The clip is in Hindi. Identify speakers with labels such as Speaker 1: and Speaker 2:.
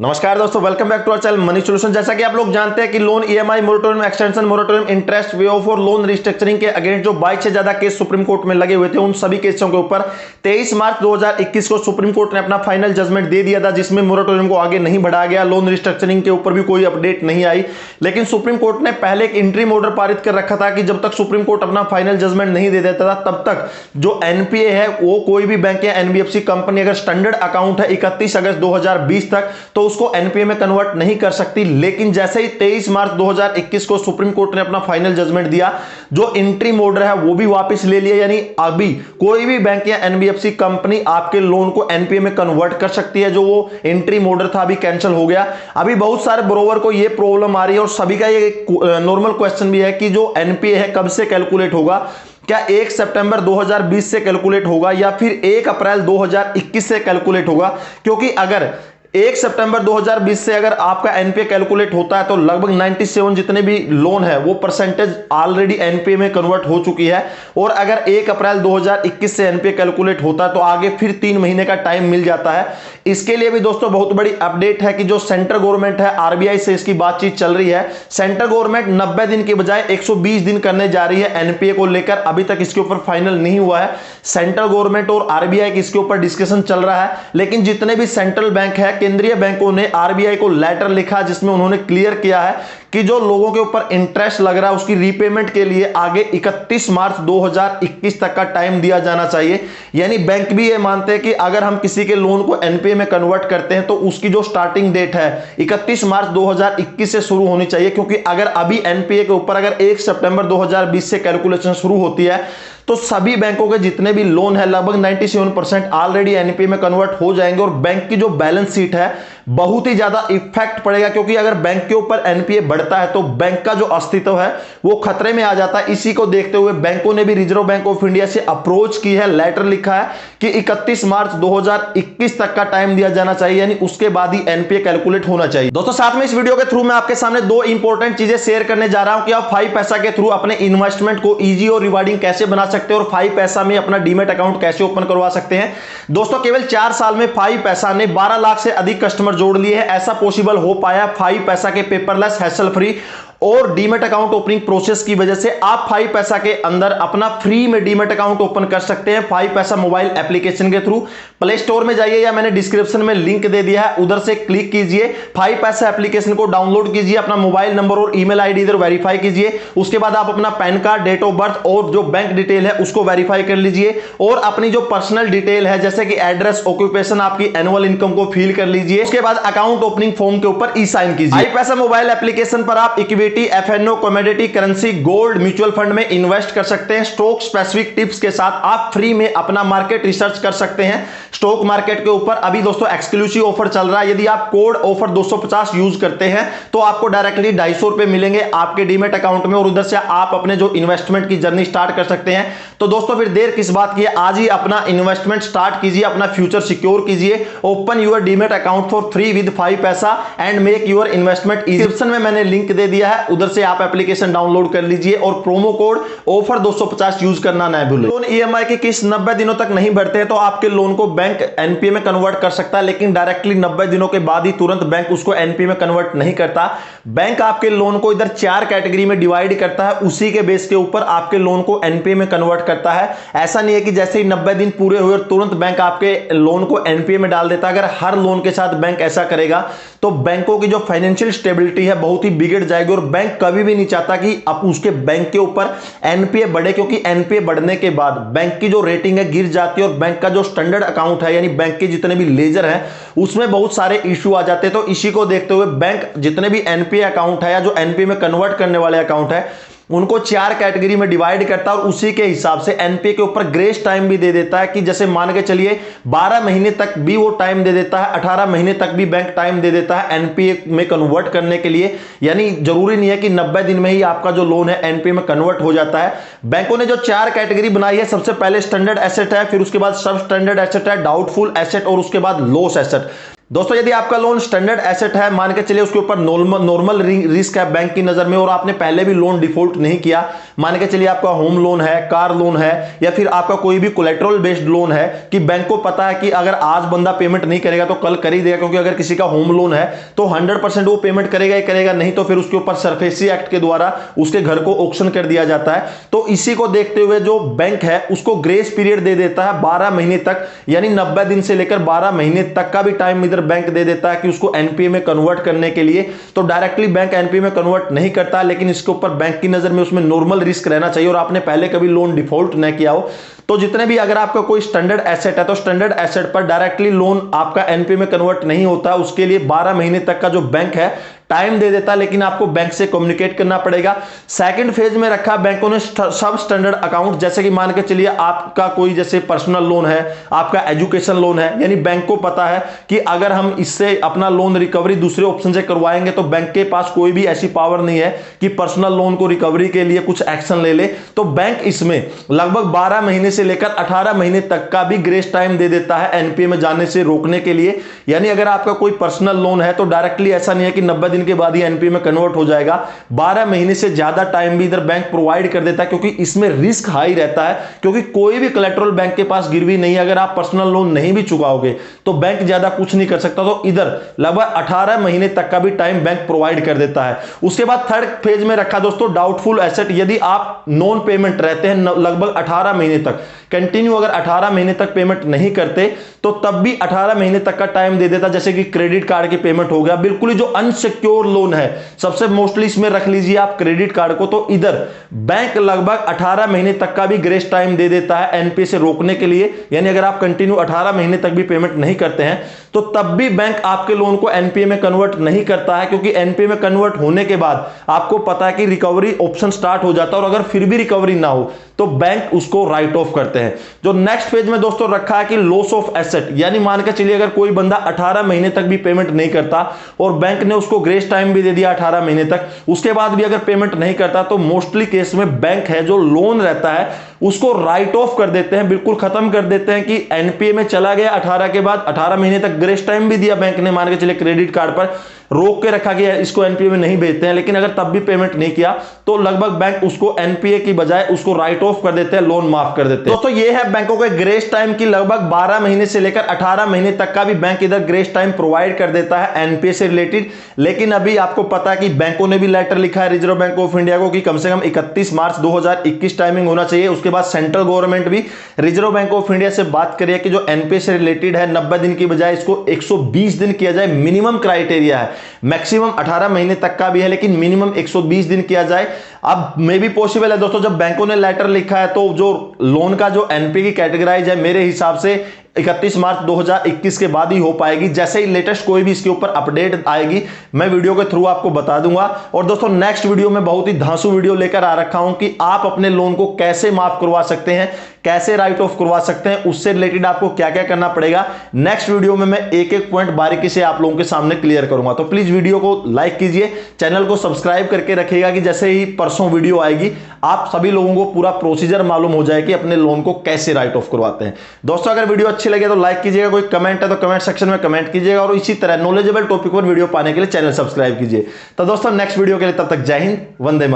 Speaker 1: नमस्कार दोस्तों, welcome back to our channel Money Solution. जैसा कि आप लोग जानते हैं कि loan EMI moratorium, extension moratorium, interest waive off और लोन रिस्ट्रक्चरिंग के अगेंस्ट जो 22 से ज्यादा केस सुप्रीम कोर्ट में लगे हुए थे, उन सभी केसों के ऊपर 23 मार्च 2021 को सुप्रीम कोर्ट ने अपना फाइनल जजमेंट दे दिया था, जिसमें मोरेटोरियम को आगे नहीं बढ़ाया गया। लोन रिस्ट्रक्चरिंग के ऊपर भी कोई अपडेट नहीं आई, लेकिन सुप्रीम कोर्ट ने पहले एक इंटरिम ऑर्डर पारित कर रखा था कि जब तक सुप्रीम कोर्ट अपना फाइनल जजमेंट नहीं दे देता था, तब तक जो एनपीए है वो कोई भी बैंक या एनबीएफसी कंपनी अगर स्टैंडर्ड अकाउंट है 31 अगस्त 2020 तक, तो उसको एनपीए में कन्वर्ट नहीं कर सकती। लेकिन जैसे ही 23 मार्च 2021 को सुप्रीम कोर्ट ने अपना फाइनल जजमेंट दिया, जो इंटरिम ऑर्डर है वो भी वापस ले लिया, यानी अभी कोई भी बैंक या एनबीएफसी कंपनी आपके लोन को एनपीए में कन्वर्ट कर सकती है। जो वो इंटरिम ऑर्डर था अभी कैंसिल हो गया। अभी बहुत सारे बोरोवर को ये प्रॉब्लम आ रही है और सभी का ये नॉर्मल क्वेश्चन भी है कि जो एनपीए है कब से कैलकुलेट होगा, क्या 1 सितंबर 2020 से कैलकुलेट होगा या फिर 1 अप्रैल 2021 से कैलकुलेट होगा। क्योंकि अगर 1 सितंबर 2020 से अगर आपका एनपीए कैलकुलेट होता है तो लगभग 97 जितने भी लोन है वो परसेंटेज ऑलरेडी एनपीए में कन्वर्ट हो चुकी है। और अगर 1 अप्रैल 2021 से एनपीए कैलकुलेट होता है तो आगे फिर 3 महीने का टाइम मिल जाता है। इसके लिए भी दोस्तों बहुत बड़ी अपडेट है कि जो सेंट्रल गवर्नमेंट है, आरबीआई से इसकी बातचीत चल रही है। सेंट्रल गवर्नमेंट 90 दिन के बजाय 120 दिन करने जा रही है एनपीए को लेकर। अभी तक इसके ऊपर फाइनल नहीं हुआ है। सेंट्रल गवर्नमेंट और आरबीआई की इसके ऊपर डिस्कशन चल रहा है, लेकिन जितने भी सेंट्रल बैंक है, केंद्रीय बैंकों ने आरबीआई को लेटर लिखा जिसमें उन्होंने क्लियर किया है कि जो लोगों के ऊपर इंटरेस्ट लग रहा है उसकी रीपेमेंट के लिए आगे 31 मार्च 2021 तक का टाइम दिया जाना चाहिए। यानी बैंक भी ये मानते हैं कि अगर हम किसी के लोन को एनपीए में कन्वर्ट करते हैं तो उसकी जो स्टार्टिंग डेट है 31 मार्च 2021 से शुरू होनी चाहिए। क्योंकि अगर अभी एनपीए के ऊपर अगर 1 सितंबर 2020 से कैलकुलेशन शुरू होती है तो सभी बैंकों के जितने भी लोन है लगभग 97% ऑलरेडी एनपीए में कन्वर्ट हो जाएंगे और बैंक की जो बैलेंस शीट है बहुत ही ज्यादा इफेक्ट पड़ेगा। क्योंकि अगर बैंक के ऊपर एनपीए बढ़ता है तो बैंक का जो अस्तित्व है वो खतरे में आ जाता है। इसी को देखते हुए बैंकों ने भी रिजर्व बैंक ऑफ इंडिया से अप्रोच की है, लेटर लिखा है कि 31 मार्च 2021 तक का टाइम दिया जाना चाहिए, यानी उसके बाद ही एनपीए कैलकुलेट होना चाहिए। दोस्तों साथ में इस वीडियो के थ्रू मैं आपके सामने दो इंपॉर्टेंट चीजें शेयर करने जा रहा हूं कि आप 5 पैसा के थ्रू अपने इन्वेस्टमेंट को इजी और रिवार्डिंग कैसे बना सकते हैं और 5 पैसा में अपना डीमेट अकाउंट कैसे ओपन करवा सकते हैं। दोस्तों केवल 4 साल में 5 पैसा ने 12 लाख से अधिक कस्टमर जोड़ लिए हैं। ऐसा पॉसिबल हो पाया 5 पैसा के पेपरलेस, हैसल फ्री और डीमेट अकाउंट ओपनिंग प्रोसेस की वजह से। आप 5 पैसा के अंदर अपना फ्री में डीमेट अकाउंट ओपन कर सकते हैं 5 पैसा मोबाइल एप्लीकेशन के थ्रू। प्ले स्टोर में जाइए या मैंने डिस्क्रिप्शन में लिंक दे दिया है, उधर से क्लिक कीजिए, 5 पैसा एप्लीकेशन को डाउनलोड कीजिए, अपना मोबाइल नंबर और ईमेल आईडी इधर वेरीफाई कीजिए। उसके बाद आप अपना PAN card, date of birth और जो बैंक डिटेल है उसको वेरीफाई कर लीजिए और अपनी जो पर्सनल डिटेल है जैसे कि एड्रेस, ऑक्यूपेशन, आपकी एनुअल इनकम को फिल कर लीजिए। उसके बाद अकाउंट ओपनिंग फॉर्म के ऊपर ई साइन कीजिए। 5 पैसा मोबाइल एप्लीकेशन पर आप equity, FNO, commodity, currency, gold, mutual fund में इन्वेस्ट कर सकते हैं। स्टॉक स्पेसिफिक टिप्स के साथ आप फ्री में अपना मार्केट रिसर्च कर सकते हैं स्टॉक मार्केट के ऊपर। अभी दोस्तों एक्सक्लूसिव ऑफर चल रहा है, यदि आप कोड ऑफर 250 यूज करते हैं तो आपको डायरेक्टली 250 रुपए मिलेंगे आपके डीमेट अकाउंट में और उधर से आप अपने जो इन्वेस्टमेंट की जर्नी स्टार्ट कर सकते हैं। तो दोस्तों फिर देर किस बात की है, आज ही अपना इन्वेस्टमेंट स्टार्ट कीजिए, अपना फ्यूचर सिक्योर कीजिए। Open your demat account for free with 5 paisa and make your investment. Description में मैंने लिंक दे दिया है, उधर से आप एप्लीकेशन डाउनलोड कर लीजिए और प्रोमो कोड ऑफर 250 यूज करना ना भूलें। लोन ईएमआई की किस्त 90 दिनों तक नहीं भरते हैं तो आपके लोन को बैंक एनपीए में कन्वर्ट कर सकता है, लेकिन डायरेक्टली 90 दिनों के बाद ही तुरंत बैंक उसको एनपीए में कन्वर्ट नहीं करता। बैंक आपके लोन को इधर 4 कैटेगरी में डिवाइड करता है, उसी के बेस के ऊपर आपके लोन को एनपीए में कन्वर्ट करता है। ऐसा नहीं है कि जैसे ही 90 दिन पूरे हुए और तुरंत बैंक आपके लोन को एनपीए में डाल देता है। अगर हर लोन के साथ बैंक ऐसा करेगा तो बैंकों की जो फाइनेंशियल स्टेबिलिटी है बहुत ही बिगड़ जाएगी और बैंक कभी भी नहीं चाहता कि अब उसके बैंक के ऊपर एनपीए बढ़े, क्योंकि एनपीए बढ़ने के बाद बैंक की जो रेटिंग है गिर जाती है और बैंक का जो स्टैंडर्ड अकाउंट है यानी बैंक के जितने भी लेजर है उसमें बहुत सारे इश्यू आ जाते हैं। तो इसी को देखते हुए बैंक जितने भी एनपीए अकाउंट है या जो एनपीए में कन्वर्ट करने वाले अकाउंट है उनको 4 कैटेगरी में डिवाइड करता है और उसी के हिसाब से एनपीए के ऊपर ग्रेस टाइम भी दे देता है कि जैसे मान के चलिए 12 महीने तक भी वो टाइम दे देता है, 18 महीने तक भी बैंक टाइम दे देता है एनपीए में कन्वर्ट करने के लिए। यानी जरूरी नहीं है कि 90 दिन में ही आपका जो लोन है एनपीए में कन्वर्ट हो जाता है। बैंकों ने जो 4 कैटेगरी बनाई है, सबसे पहले स्टैंडर्ड एसेट है, फिर उसके बाद सब स्टैंडर्ड एसेट है, डाउटफुल एसेट और उसके बाद लॉस एसेट। दोस्तों यदि आपका लोन स्टैंडर्ड एसेट है, मान के चलिए उसके ऊपर नॉर्मल रिस्क है बैंक की नजर में, और आपने पहले भी लोन डिफॉल्ट नहीं किया, मान के चलिए आपका होम लोन है, कार लोन है, या फिर आपका कोई भी कोलेटरल बेस्ड लोन है कि बैंक को पता है कि अगर आज बंदा पेमेंट नहीं करेगा तो कल कर ही देगा, क्योंकि अगर किसी का होम लोन है तो 100% वो पेमेंट करेगा ही करेगा, नहीं तो फिर उसके ऊपर सरफेसी एक्ट के द्वारा उसके घर को ऑक्शन कर दिया जाता है। तो इसी को देखते हुए जो बैंक है उसको ग्रेस पीरियड दे देता है 12 महीने तक, यानी 90 दिन से लेकर 12 महीने तक का भी टाइम इधर बैंक दे देता है कि उसको एनपीए में कन्वर्ट करने के लिए। तो डायरेक्टली बैंक एनपीए में कन्वर्ट नहीं करता, लेकिन इसके ऊपर बैंक की नजर में उसमें नॉर्मल रिस्क रहना चाहिए और आपने पहले कभी लोन डिफॉल्ट न किया हो। तो जितने भी, अगर आपका कोई स्टैंडर्ड एसेट है तो स्टैंडर्ड एसेट पर डायरेक्टली लोन आपका एनपीए में कन्वर्ट नहीं होता, उसके लिए 12 महीने तक का जो बैंक है टाइम दे देता है, लेकिन आपको बैंक से कम्युनिकेट करना पड़ेगा। सेकंड फेज में रखा बैंकों ने सब स्टैंडर्ड अकाउंट, जैसे कि मान के चलिए आपका कोई जैसे पर्सनल लोन है, आपका एजुकेशन लोन है, यानी बैंक को पता है कि अगर हम इससे अपना लोन रिकवरी दूसरे ऑप्शन से करवाएंगे तो बैंक के पास कोई भी ऐसी पावर नहीं है कि पर्सनल लोन को रिकवरी के लिए कुछ एक्शन ले ले। तो बैंक इसमें लगभग 12 महीने से लेकर 18 महीने तक का भी ग्रेस टाइम दे देता है एनपीए में जाने से रोकने के लिए। यानी अगर आपका कोई पर्सनल लोन है तो डायरेक्टली ऐसा नहीं है कि 90 दिन के बाद ही एनपीए में कन्वर्ट हो जाएगा, 12 महीने से ज्यादा टाइम भी इधर बैंक प्रोवाइड कर देता है, क्योंकि इसमें रिस्क हाई रहता है, क्योंकि कोई भी कोलेटरल बैंक के पास गिरवी नहीं है। अगर आप पर्सनल लोन नहीं भी चुकाओगे तो बैंक ज्यादा कुछ नहीं कर सकता। तो इधर लगभग 18 महीने तक का भी टाइम बैंक प्रोवाइड कर देता है। उसके बाद थर्ड फेज में रखा दोस्तों डाउटफुल एसेट, यदि आप नॉन पेमेंट रहते हैं लगभग 18 महीने तक कंटिन्यू, अगर 18 महीने तक पेमेंट नहीं करते तो तब भी 18 महीने तक का टाइम दे देता, जैसे कि क्रेडिट कार्ड की पेमेंट हो गया, बिल्कुल ही जो अनसिक्योर लोन है सबसे मोस्टली इसमें रख लीजिए आप क्रेडिट कार्ड को। तो इधर बैंक लगभग 18 महीने तक का भी ग्रेस टाइम दे देता है एनपीए से रोकने के लिए। यानी अगर आप कंटिन्यू 18 महीने तक भी पेमेंट नहीं करते हैं तो तब भी बैंक आपके लोन को एनपीए में कन्वर्ट नहीं करता है, क्योंकि एनपीए में कन्वर्ट होने के बाद आपको पता है कि रिकवरी ऑप्शन स्टार्ट हो जाता है, और अगर फिर भी रिकवरी ना हो तो बैंक उसको राइट ऑफ करते हैं। जो नेक्स्ट फेज में दोस्तों रखा है कि लॉस ऑफ एसेट, यानी मान के चलिए अगर कोई बंदा 18 महीने तक भी पेमेंट नहीं करता और बैंक ने उसको ग्रेस टाइम भी दे दिया 18 महीने तक, उसके बाद भी अगर पेमेंट नहीं करता तो मोस्टली केस में बैंक है जो लोन रहता है उसको राइट ऑफ कर देते हैं, बिल्कुल खत्म कर देते हैं कि एनपीए में चला गया 18 के बाद, 18 महीने तक ग्रेस टाइम भी दिया बैंक ने, मान के चलिए क्रेडिट कार्ड पर रोक के रखा कि इसको एनपीए में नहीं भेजते हैं, लेकिन अगर तब भी पेमेंट नहीं किया तो लगभग बैंक उसको एनपीए की बजाय उसको राइट ऑफ कर देते हैं, लोन माफ कर देते हैं। दोस्तों ये है बैंकों के ग्रेस टाइम की लगभग 12 महीने से लेकर 18 महीने तक का भी बैंक इधर ग्रेस टाइम प्रोवाइड कर देता है एनपीए से रिलेटेड। लेकिन अभी आपको पता है कि बैंकों ने भी लेटर लिखा है रिजर्व बैंक ऑफ इंडिया को कि कम से कम 31 मार्च 2021 टाइमिंग होना चाहिए। उसके बाद सेंट्रल गवर्नमेंट भी रिजर्व बैंक ऑफ इंडिया से बात करिए कि जो एनपीए से रिलेटेड है 90 दिन की बजाय इसको 120 दिन किया जाए, मिनिमम क्राइटेरिया है, मैक्सिमम 18 महीने तक का भी है लेकिन मिनिमम 120 दिन किया जाए। अब मे भी पॉसिबल है दोस्तों, जब बैंकों ने लेटर लिखा है तो जो लोन का जो एनपीए की कैटेगराइज है मेरे हिसाब से 31 मार्च 2021 के बाद ही हो पाएगी। जैसे ही लेटेस्ट कोई भी इसके ऊपर अपडेट आएगी मैं वीडियो के थ्रू आपको बता दूंगा। और दोस्तों नेक्स्ट वीडियो में बहुत ही धांसू वीडियो लेकर आ रखा हूं कि आप अपने लोन को कैसे माफ करवा सकते हैं, कैसे राइट ऑफ करवा सकते हैं, उससे रिलेटेड आपको क्या क्या करना पड़ेगा। नेक्स्ट वीडियो में मैं एक एक पॉइंट बारीकी से आप लोगों के सामने क्लियर करूंगा। तो प्लीज वीडियो को लाइक कीजिए, चैनल को सब्सक्राइब करके रखिएगा कि जैसे ही परसों वीडियो आएगी आप सभी लोगों को पूरा प्रोसीजर मालूम हो जाए कि अपने लोन को कैसे राइट ऑफ करवाते हैं। दोस्तों अगर वीडियो अच्छी लगे तो लाइक कीजिएगा, कोई कमेंट है तो कमेंट सेक्शन में कमेंट कीजिएगा, और इसी तरह नॉलेजेबल टॉपिक पर वीडियो पाने के लिए चैनल सब्सक्राइब कीजिए। तो दोस्तों नेक्स्ट वीडियो के लिए तब तक जय हिंद, वंदे मातरम।